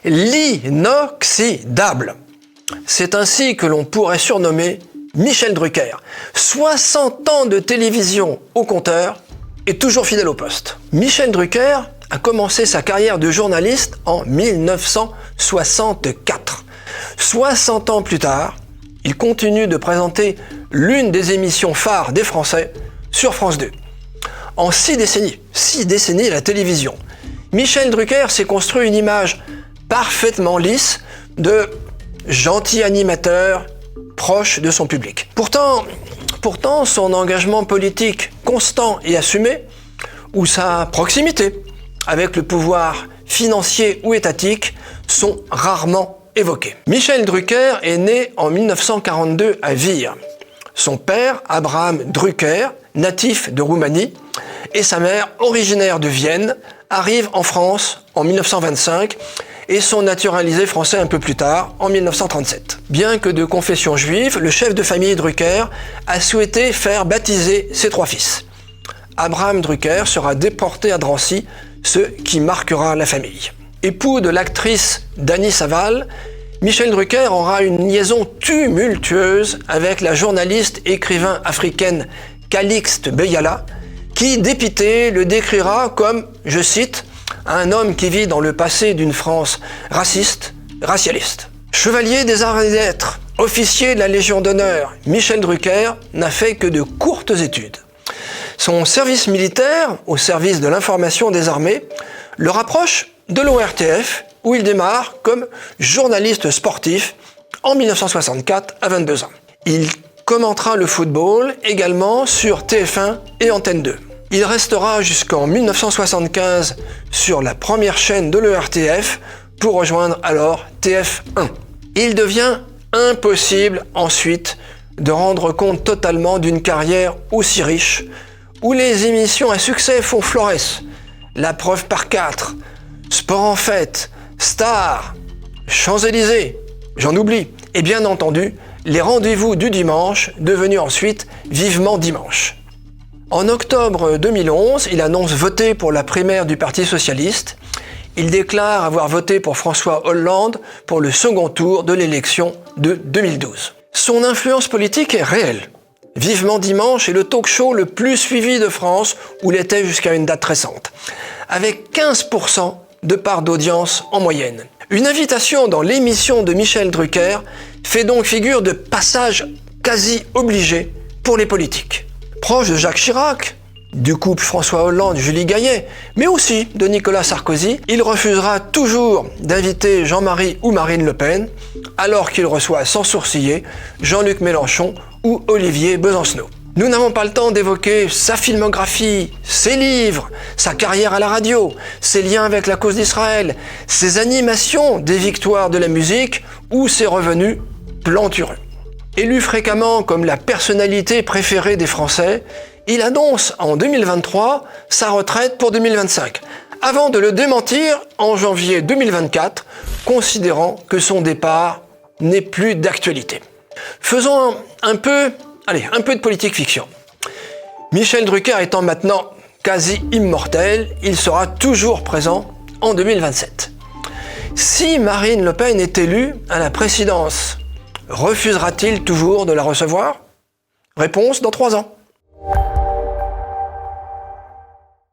l'inoxydable. C'est ainsi que l'on pourrait surnommer Michel Drucker. 60 ans de télévision au compteur et toujours fidèle au poste. Michel Drucker a commencé sa carrière de journaliste en 1964. 60 ans plus tard, il continue de présenter l'une des émissions phares des Français sur France 2. En 6 décennies à la télévision, Michel Drucker s'est construit une image parfaitement lisse de gentil animateur proche de son public. Pourtant, son engagement politique constant et assumé, ou sa proximité avec le pouvoir financier ou étatique, sont rarement évoqués. Michel Drucker est né en 1942 à Vire. Son père, Abraham Drucker, natif de Roumanie, et sa mère, originaire de Vienne, arrivent en France en 1925 et sont naturalisés français un peu plus tard, en 1937. Bien que de confession juive, le chef de famille Drucker a souhaité faire baptiser ses 3 fils. Abraham Drucker sera déporté à Drancy, ce qui marquera la famille. Époux de l'actrice Dany Saval, Michel Drucker aura une liaison tumultueuse avec la journaliste et écrivain africaine Calixte Beyala, qui, dépité, le décrira comme, je cite, un homme qui vit dans le passé d'une France raciste, racialiste. Chevalier des arts et des lettres, officier de la Légion d'honneur, Michel Drucker n'a fait que de courtes études. Son service militaire, au service de l'information des armées, le rapproche de l'ORTF, où il démarre comme journaliste sportif en 1964 à 22 ans. Il commentera le football également sur TF1 et Antenne 2. Il restera jusqu'en 1975 sur la première chaîne de l'ORTF pour rejoindre alors TF1. Il devient impossible ensuite de rendre compte totalement d'une carrière aussi riche, où les émissions à succès font florès, La preuve par 4, Sport en fête, Star, Champs-Élysées, j'en oublie, et bien entendu, les rendez-vous du dimanche, devenus ensuite Vivement Dimanche. En octobre 2011, il annonce voter pour la primaire du Parti socialiste. Il déclare avoir voté pour François Hollande pour le second tour de l'élection de 2012. Son influence politique est réelle. Vivement Dimanche est le talk-show le plus suivi de France, où il était jusqu'à une date récente, avec 15% de part d'audience en moyenne. Une invitation dans l'émission de Michel Drucker fait donc figure de passage quasi obligé pour les politiques. Proche de Jacques Chirac, du couple François Hollande-Julie Gaillet, mais aussi de Nicolas Sarkozy, il refusera toujours d'inviter Jean-Marie ou Marine Le Pen, alors qu'il reçoit sans sourciller Jean-Luc Mélenchon ou Olivier Besancenot. Nous n'avons pas le temps d'évoquer sa filmographie, ses livres, sa carrière à la radio, ses liens avec la cause d'Israël, ses animations des victoires de la musique ou ses revenus plantureux. Élu fréquemment comme la personnalité préférée des Français, il annonce en 2023 sa retraite pour 2025, avant de le démentir en janvier 2024, considérant que son départ n'est plus d'actualité. Faisons un peu de politique fiction. Michel Drucker étant maintenant quasi immortel, il sera toujours présent en 2027. Si Marine Le Pen est élue à la présidence, refusera-t-il toujours de la recevoir ? Réponse dans 3 ans.